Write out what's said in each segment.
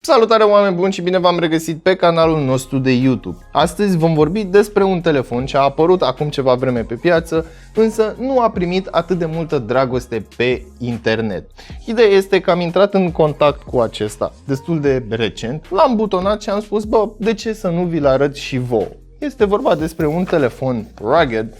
Salutare oameni buni și bine v-am regăsit pe canalul nostru de YouTube. Astăzi vom vorbi despre un telefon ce a apărut acum ceva vreme pe piață, însă nu a primit atât de multă dragoste pe internet. Ideea este că am intrat în contact cu acesta destul de recent, l-am butonat și am spus, de ce să nu vi-l arăt și vouă. Este vorba despre un telefon rugged,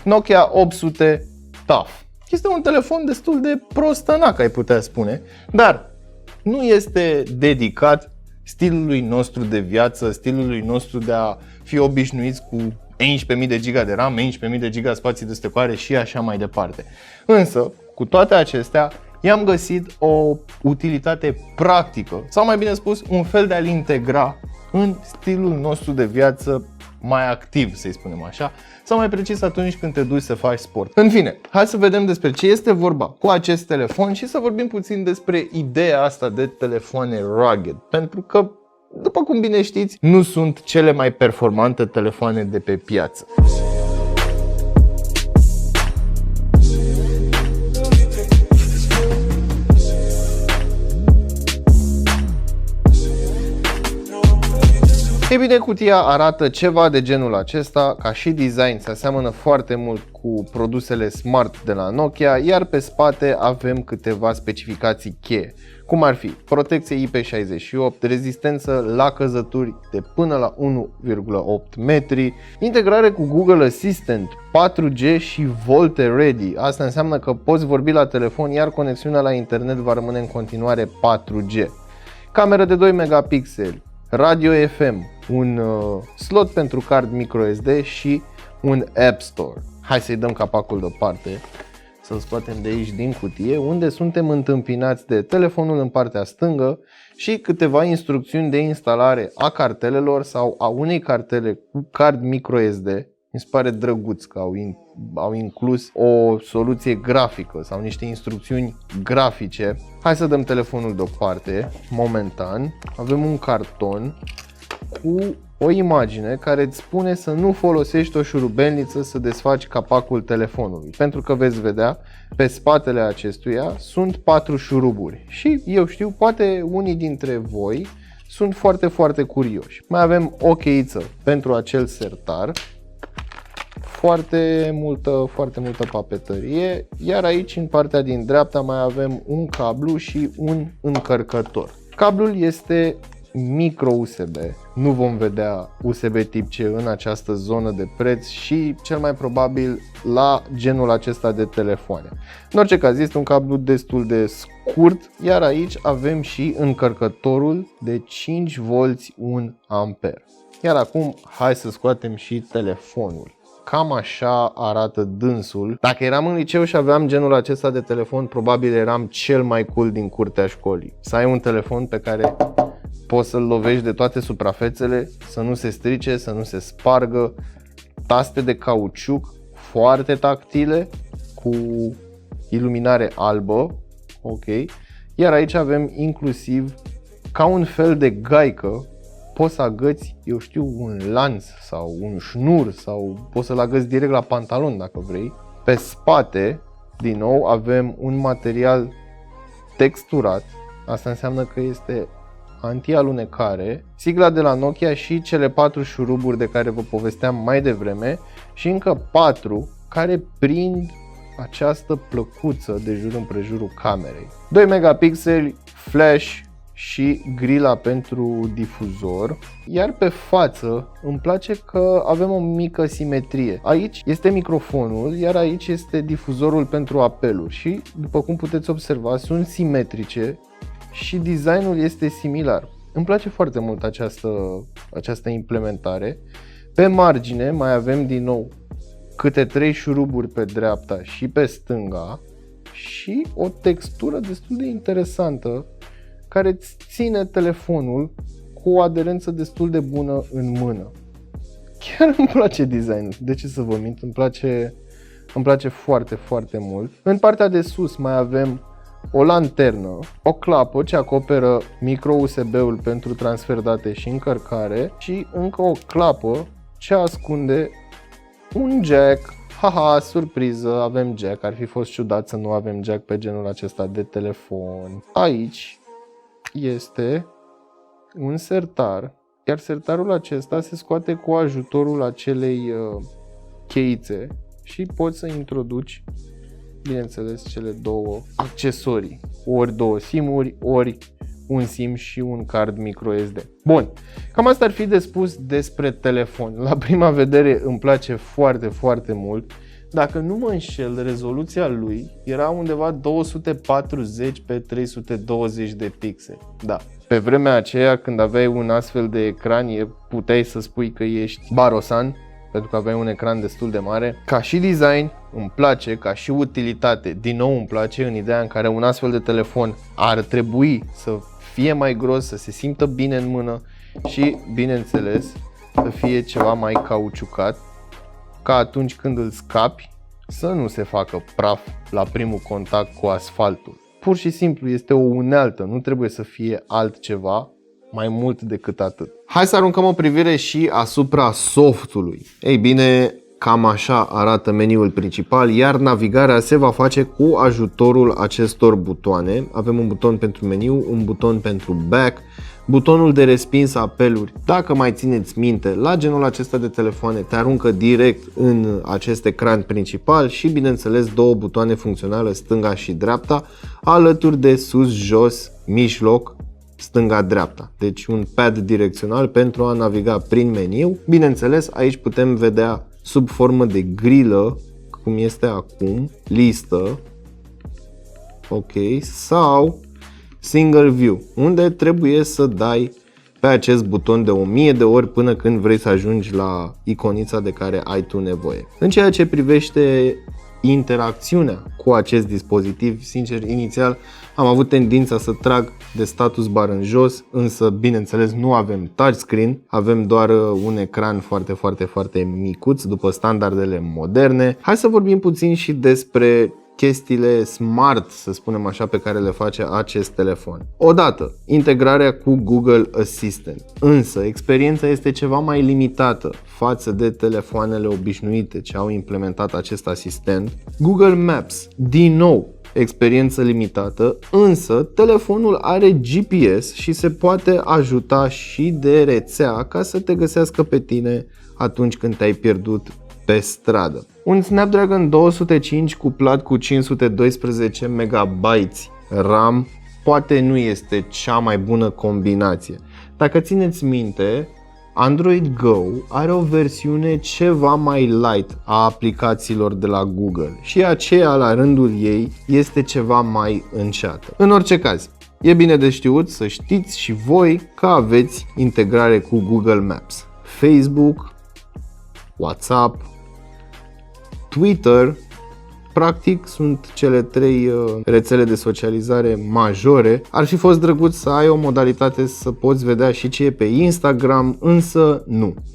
Nokia 800 TUF. Este un telefon destul de prostănac, ai putea spune, dar nu este dedicat stilului nostru de viață, stilului nostru de a fi obișnuiți cu 11.000 de GB de RAM, 11.000 de GB spații de stocare și așa mai departe. Însă, cu toate acestea, i-am găsit o utilitate practică, sau mai bine spus, un fel de a-l integra în stilul nostru de viață mai activ, să-i spunem așa, sau mai precis atunci când te duci să faci sport. În fine, hai să vedem despre ce este vorba cu acest telefon și să vorbim puțin despre ideea asta de telefoane rugged, pentru că, după cum bine știți, nu sunt cele mai performante telefoane de pe piață. Ei bine, cutia arată ceva de genul acesta, ca și design se aseamănă foarte mult cu produsele Smart de la Nokia, iar pe spate avem câteva specificații cheie, cum ar fi protecție IP68, rezistență la căzături de până la 1,8 metri, integrare cu Google Assistant, 4G și Volte Ready. Asta înseamnă că poți vorbi la telefon, iar conexiunea la internet va rămâne în continuare 4G. Cameră de 2 megapixeli, radio FM, un slot pentru card microSD și un App Store. Hai să-i dăm capacul deoparte, să-l scoatem de aici din cutie, unde suntem întâmpinați de telefonul în partea stângă și câteva instrucțiuni de instalare a cartelelor sau a unei cartele cu card microSD. Mi se pare drăguț că au inclus o soluție grafică sau niște instrucțiuni grafice. Hai să dăm telefonul deoparte. Momentan avem un carton cu o imagine care îți spune să nu folosești o șurubelniță să desfaci capacul telefonului, pentru că veți vedea pe spatele acestuia sunt 4 șuruburi și eu știu, poate unii dintre voi sunt foarte curioși. Mai avem o cheiță pentru acel sertar, foarte multă papetărie, iar aici în partea din dreapta mai avem un cablu și un încărcător. Cablul este micro USB, nu vom vedea USB tip C în această zonă de preț și cel mai probabil la genul acesta de telefoane. În orice caz este un cablu destul de scurt, iar aici avem și încărcătorul de 5V 1A. Iar acum hai să scoatem și telefonul. Cam așa arată dânsul. Dacă eram în liceu și aveam genul acesta de telefon, probabil eram cel mai cool din curtea școlii. Să ai un telefon pe care poți să-l lovești de toate suprafețele, să nu se strice, să nu se spargă, taste de cauciuc foarte tactile, cu iluminare albă, ok. Iar aici avem inclusiv ca un fel de gaică. Poți să agăți, eu știu, un lanț sau un șnur sau poți să-l agăți direct la pantalon dacă vrei. Pe spate, din nou, avem un material texturat. Asta înseamnă că este anti-alunecare, sigla de la Nokia și cele 4 șuruburi de care vă povesteam mai devreme și încă 4 care prind această plăcuță de jur împrejurul camerei. 2 megapixeli, flash și grila pentru difuzor, iar pe față îmi place că avem o mică simetrie. Aici este microfonul, iar aici este difuzorul pentru apeluri și, după cum puteți observa, sunt simetrice și designul este similar. Îmi place foarte mult această implementare. Pe margine mai avem din nou câte 3 șuruburi pe dreapta și pe stânga și o textură destul de interesantă care îți ține telefonul cu o aderență destul de bună în mână. Chiar îmi place designul, de ce să vă mint, îmi place foarte mult. În partea de sus mai avem o lanternă, o clapă ce acoperă micro USB-ul pentru transfer date și încărcare și încă o clapă ce ascunde un jack. Haha, surpriză, avem jack, ar fi fost ciudat să nu avem jack pe genul acesta de telefon. Aici este un sertar, iar sertarul acesta se scoate cu ajutorul acelei cheițe și poți să introduci, bineînțeles, cele două accesorii, ori două SIM-uri, ori un SIM și un card microSD. Bun, cam asta ar fi de spus despre telefon. La prima vedere îmi place foarte, foarte mult. Dacă nu mă înșel, rezoluția lui era undeva 240 pe 320 de pixeli. Da, pe vremea aceea când aveai un astfel de ecran, puteai să spui că ești barosan, pentru că aveai un ecran destul de mare. Ca și design îmi place, ca și utilitate din nou îmi place, în ideea în care un astfel de telefon ar trebui să fie mai gros, să se simtă bine în mână și, bineînțeles, să fie ceva mai cauciucat, ca atunci când îl scapi să nu se facă praf la primul contact cu asfaltul. Pur și simplu este o unealtă, nu trebuie să fie altceva mai mult decât atât. Hai să aruncăm o privire și asupra softului. Ei bine, cam așa arată meniul principal, iar navigarea se va face cu ajutorul acestor butoane. Avem un buton pentru meniu, un buton pentru back, butonul de respins apeluri. Dacă mai țineți minte, la genul acesta de telefoane te aruncă direct în acest ecran principal și, bineînțeles, două butoane funcționale, stânga și dreapta, alături de sus, jos, mijloc, stânga-dreapta. Deci un pad direcțional pentru a naviga prin meniu. Bineînțeles, aici putem vedea sub formă de grilă, cum este acum, listă, ok, sau single view, unde trebuie să dai pe acest buton de 1000 de ori până când vrei să ajungi la iconița de care ai tu nevoie. În ceea ce privește interacțiunea cu acest dispozitiv, sincer, inițial am avut tendința să trag de status bar în jos, însă bineînțeles nu avem touchscreen, avem doar un ecran foarte micuț după standardele moderne. Hai să vorbim puțin și despre chestiile smart, să spunem așa, pe care le face acest telefon. Odată, integrarea cu Google Assistant, însă experiența este ceva mai limitată față de telefoanele obișnuite ce au implementat acest asistent. Google Maps, din nou, experiență limitată, însă telefonul are GPS și se poate ajuta și de rețea ca să te găsească pe tine atunci când te-ai pierdut pe stradă. Un Snapdragon 205 cuplat cu 512 MB RAM poate nu este cea mai bună combinație. Dacă țineți minte, Android Go are o versiune ceva mai light a aplicațiilor de la Google și aceea la rândul ei este ceva mai înceată. În orice caz, e bine de știut să știți și voi că aveți integrare cu Google Maps, Facebook, WhatsApp, Twitter. Practic sunt cele trei rețele de socializare majore. Ar fi fost drăguț să ai o modalitate să poți vedea și ce e pe Instagram, însă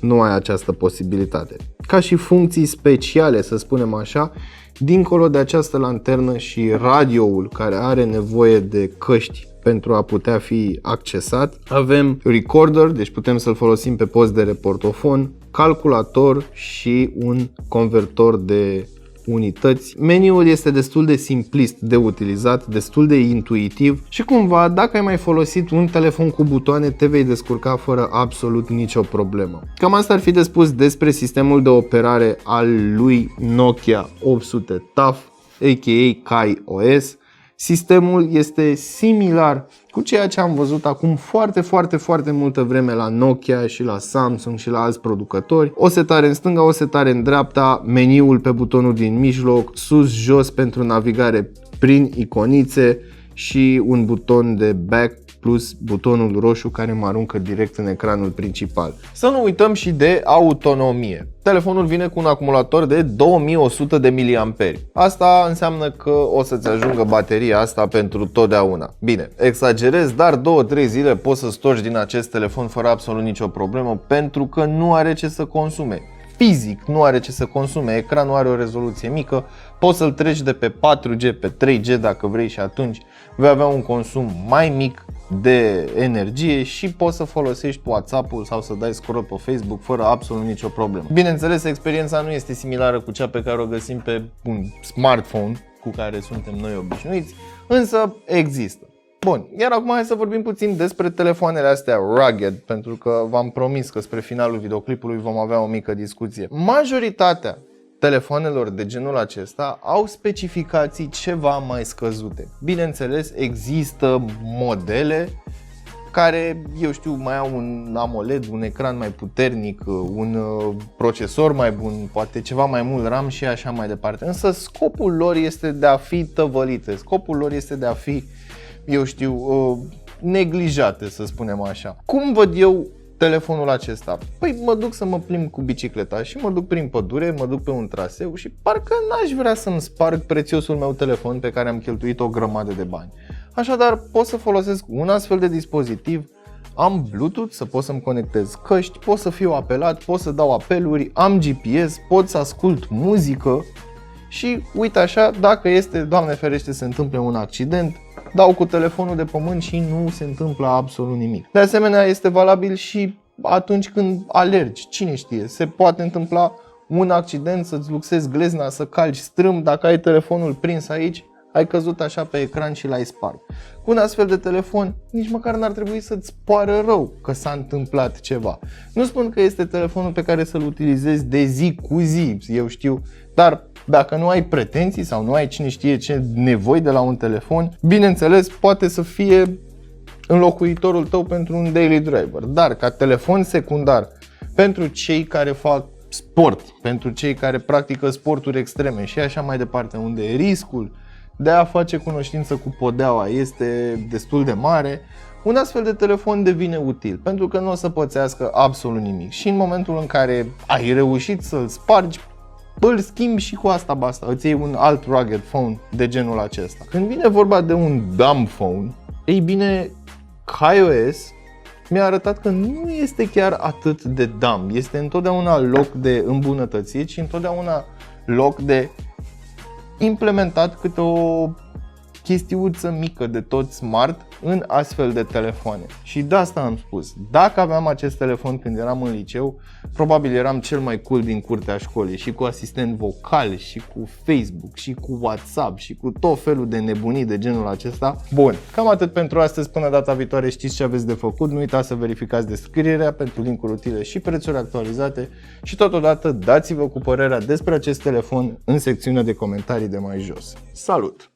nu ai această posibilitate. Ca și funcții speciale, să spunem așa, dincolo de această lanternă și radioul care are nevoie de căști pentru a putea fi accesat, avem recorder, deci putem să-l folosim pe post de reportofon, calculator și un convertor de unități. Meniul este destul de simplist de utilizat, destul de intuitiv și cumva, dacă ai mai folosit un telefon cu butoane, te vei descurca fără absolut nicio problemă. Cam asta ar fi de spus despre sistemul de operare al lui Nokia 800 TUF, a.k.a. KaiOS. Sistemul este similar cu ceea ce am văzut acum foarte multă vreme la Nokia și la Samsung și la alți producători. O setare în stânga, o setare în dreapta, meniul pe butonul din mijloc, sus-jos pentru navigare prin iconițe și un buton de back plus butonul roșu care mă aruncă direct în ecranul principal. Să nu uităm și de autonomie. Telefonul vine cu un acumulator de 2100 de mAh. Asta înseamnă că o să-ți ajungă bateria asta pentru totdeauna. Bine, exagerez, dar 2-3 zile poți să storci din acest telefon fără absolut nicio problemă, pentru că nu are ce să consume. Fizic nu are ce să consume, ecranul are o rezoluție mică, poți să-l treci de pe 4G pe 3G dacă vrei și atunci vei avea un consum mai mic de energie și poți să folosești WhatsApp-ul sau să dai scroll pe Facebook fără absolut nicio problemă. Bineînțeles, experiența nu este similară cu cea pe care o găsim pe un smartphone cu care suntem noi obișnuiți, însă există. Bun, iar acum hai să vorbim puțin despre telefoanele astea rugged, pentru că v-am promis că spre finalul videoclipului vom avea o mică discuție. Majoritatea telefoanelor de genul acesta au specificații ceva mai scăzute. Bineînțeles, există modele care, eu știu, mai au un AMOLED, un ecran mai puternic, un procesor mai bun, poate ceva mai mult RAM și așa mai departe. Însă scopul lor este de a fi tăvălite, scopul lor este de a fi, eu știu, neglijate, să spunem așa. Cum văd eu telefonul acesta? Păi mă duc să mă plimb cu bicicleta și mă duc prin pădure, mă duc pe un traseu și parcă n-aș vrea să-mi sparg prețiosul meu telefon pe care am cheltuit o grămadă de bani. Așadar, pot să folosesc un astfel de dispozitiv, am Bluetooth, să pot să-mi conectez căști, pot să fiu apelat, pot să dau apeluri, am GPS, pot să ascult muzică și uite așa, dacă este, Doamne ferește, se întâmplă un accident, dau cu telefonul de pământ și nu se întâmplă absolut nimic. De asemenea, este valabil și atunci când alergi, cine știe, se poate întâmpla un accident, să-ți luxezi glezna, să calci strâmb, dacă ai telefonul prins aici, ai căzut așa pe ecran și l-ai spart. Cu un astfel de telefon, nici măcar n-ar trebui să-ți pară rău că s-a întâmplat ceva. Nu spun că este telefonul pe care să-l utilizezi de zi cu zi, eu știu, dar dacă nu ai pretenții sau nu ai cine știe ce nevoi de la un telefon, bineînțeles, poate să fie înlocuitorul tău pentru un daily driver. Dar ca telefon secundar, pentru cei care fac sport, pentru cei care practică sporturi extreme și așa mai departe, unde riscul de a face cunoștință cu podeaua este destul de mare, un astfel de telefon devine util, pentru că nu o să pățească absolut nimic. Și în momentul în care ai reușit să-l spargi, îl schimbi și cu asta basta, îți iei un alt rugged phone de genul acesta. Când vine vorba de un dumb phone, ei bine, iOS mi-a arătat că nu este chiar atât de dumb. Este întotdeauna loc de îmbunătățit și întotdeauna loc de implementat câte o chestiuță mică de tot smart în astfel de telefoane. Și de asta am spus, dacă aveam acest telefon când eram în liceu, probabil eram cel mai cool din curtea școlii, și cu asistent vocal, și cu Facebook, și cu WhatsApp, și cu tot felul de nebunii de genul acesta. Bun, cam atât pentru astăzi, până data viitoare știți ce aveți de făcut, nu uitați să verificați descrierea pentru linkuri utile și prețuri actualizate și totodată dați-vă cu părerea despre acest telefon în secțiunea de comentarii de mai jos. Salut!